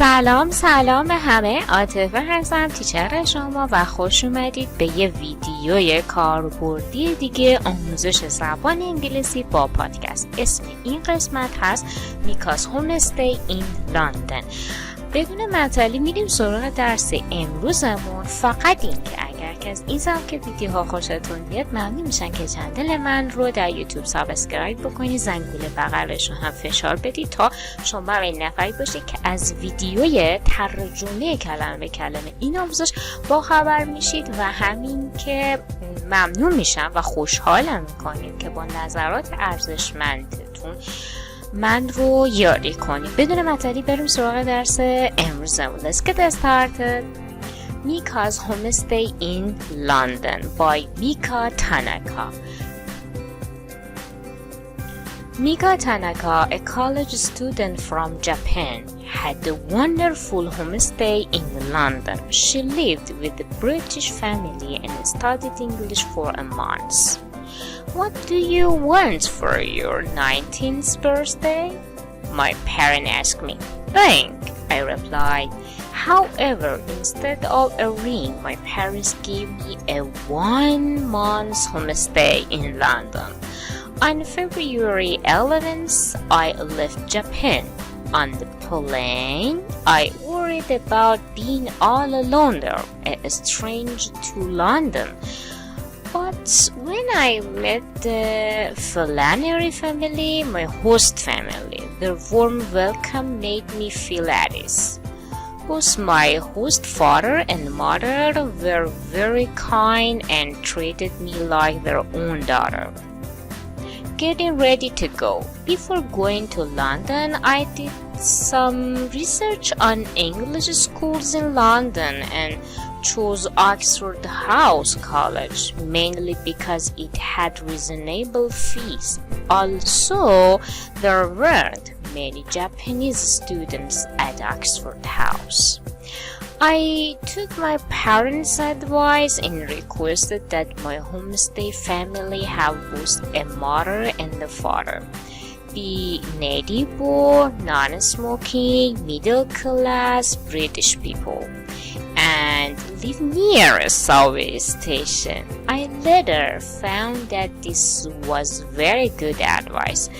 سلام به همه، عاطفه هستم، تیچر شما و خوش اومدید به یه ویدیوی کاربردی دیگه آموزش زبان انگلیسی با پادکست. اسم این قسمت هست میکاز homestay in London. بدون معطلی میریم سراغ درس امروزمون. فقط این که اگر که از این سبک ویدیوها خوشتون بیاد ممنون میشن که چنل من رو در یوتیوب سابسکرایب بکنید، زنگوله بغلش رو هم فشار بدید تا شما این نفری باشید که از ویدیوی ترجمه کلمه به کلمه این آموزش با خبر میشید و همین که ممنون میشم و خوشحالم میکنید که با نظرات ارزشمندتون من رو یاری کنید. بدون معطلی بریم سراغ درس امروزمون. Let's get started. Mika's Homestay in London by Mika Tanaka. Mika Tanaka, a college student from Japan, had a wonderful homestay in London. She lived with a British family and studied English for a month. What do you want for your 19th birthday? My parents asked me. Ring, I replied. However, instead of a ring, my parents gave me a 1 month homestay in London. On February 11th, I left Japan. On the plane, I worried about being all alone there, a stranger to London. But when I met the Flannery family, my host family, their warm welcome made me feel at ease. Both my host father and mother were very kind and treated me like their own daughter. Getting ready to go. Before going to London, I did some research on English schools in London and chose Oxford House College mainly because it had reasonable fees. Also, there weren't many Japanese students at Oxford House. I took my parents' advice and requested that my homestay family have both a mother and a father. Be native-born, non-smoking, middle-class British people, and live near a subway station. I later found that this was very good advice,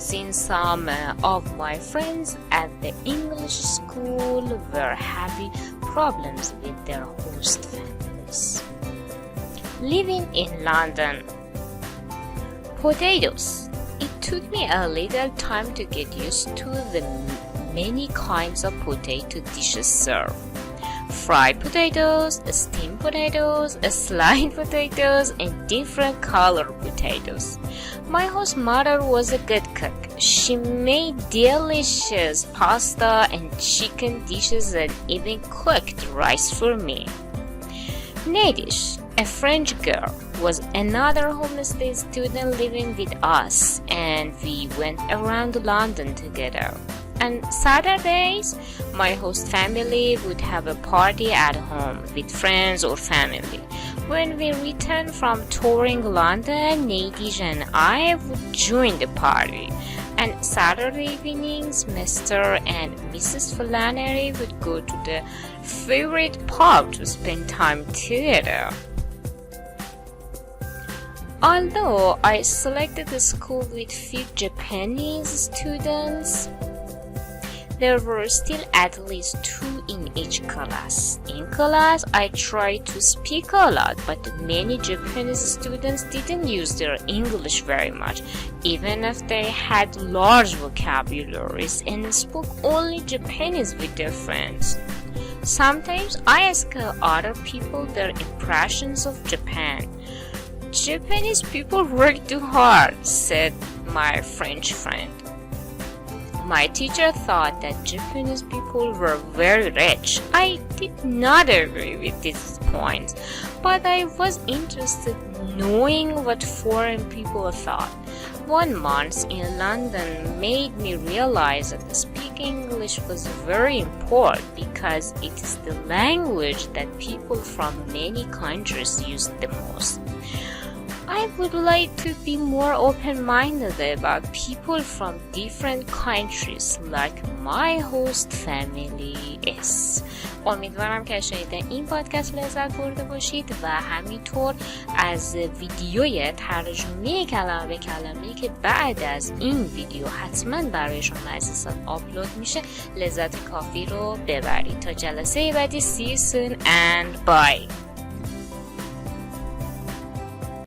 since some of my friends at the English school were having problems with their host families. Living in London. Potatoes. It took me a little time to get used to the many kinds of potato dishes served. Fried potatoes, steamed potatoes, sliced potatoes, and different colored potatoes. My host mother was a good cook. She made delicious pasta and chicken dishes and even cooked rice for me. Nadish, a French girl, was another homestay student living with us, and we went around London together. On Saturdays, my host family would have a party at home with friends or family. When we returned from touring London, Nadish and I would join the party. And Saturday evenings, Mr. and Mrs. Flannery would go to the favorite pub to spend time together. Although I selected a school with few Japanese students, there were still at least 2 in each class. In class, I tried to speak a lot, but many Japanese students didn't use their English very much, even if they had large vocabularies and spoke only Japanese with their friends. Sometimes I asked other people their impressions of Japan. Japanese people work too hard, said my French friend. My teacher thought that Japanese people were very rich. I did not agree with this point, but I was interested in knowing what foreign people thought. 1 month in London made me realize that speaking English was very important because it is the language that people from many countries use the most. I would like to be more open-minded about people from different countries like my host family is. امیدوارم که شنیدن این پادکست لذت برده باشید و همینطور از ویدیوی ترجمه کلمه به کلمه که بعد از این ویدیو حتما برای شما عزیزان آپلود میشه لذت کافی رو ببرید. تا جلسه بعدی see you soon and bye.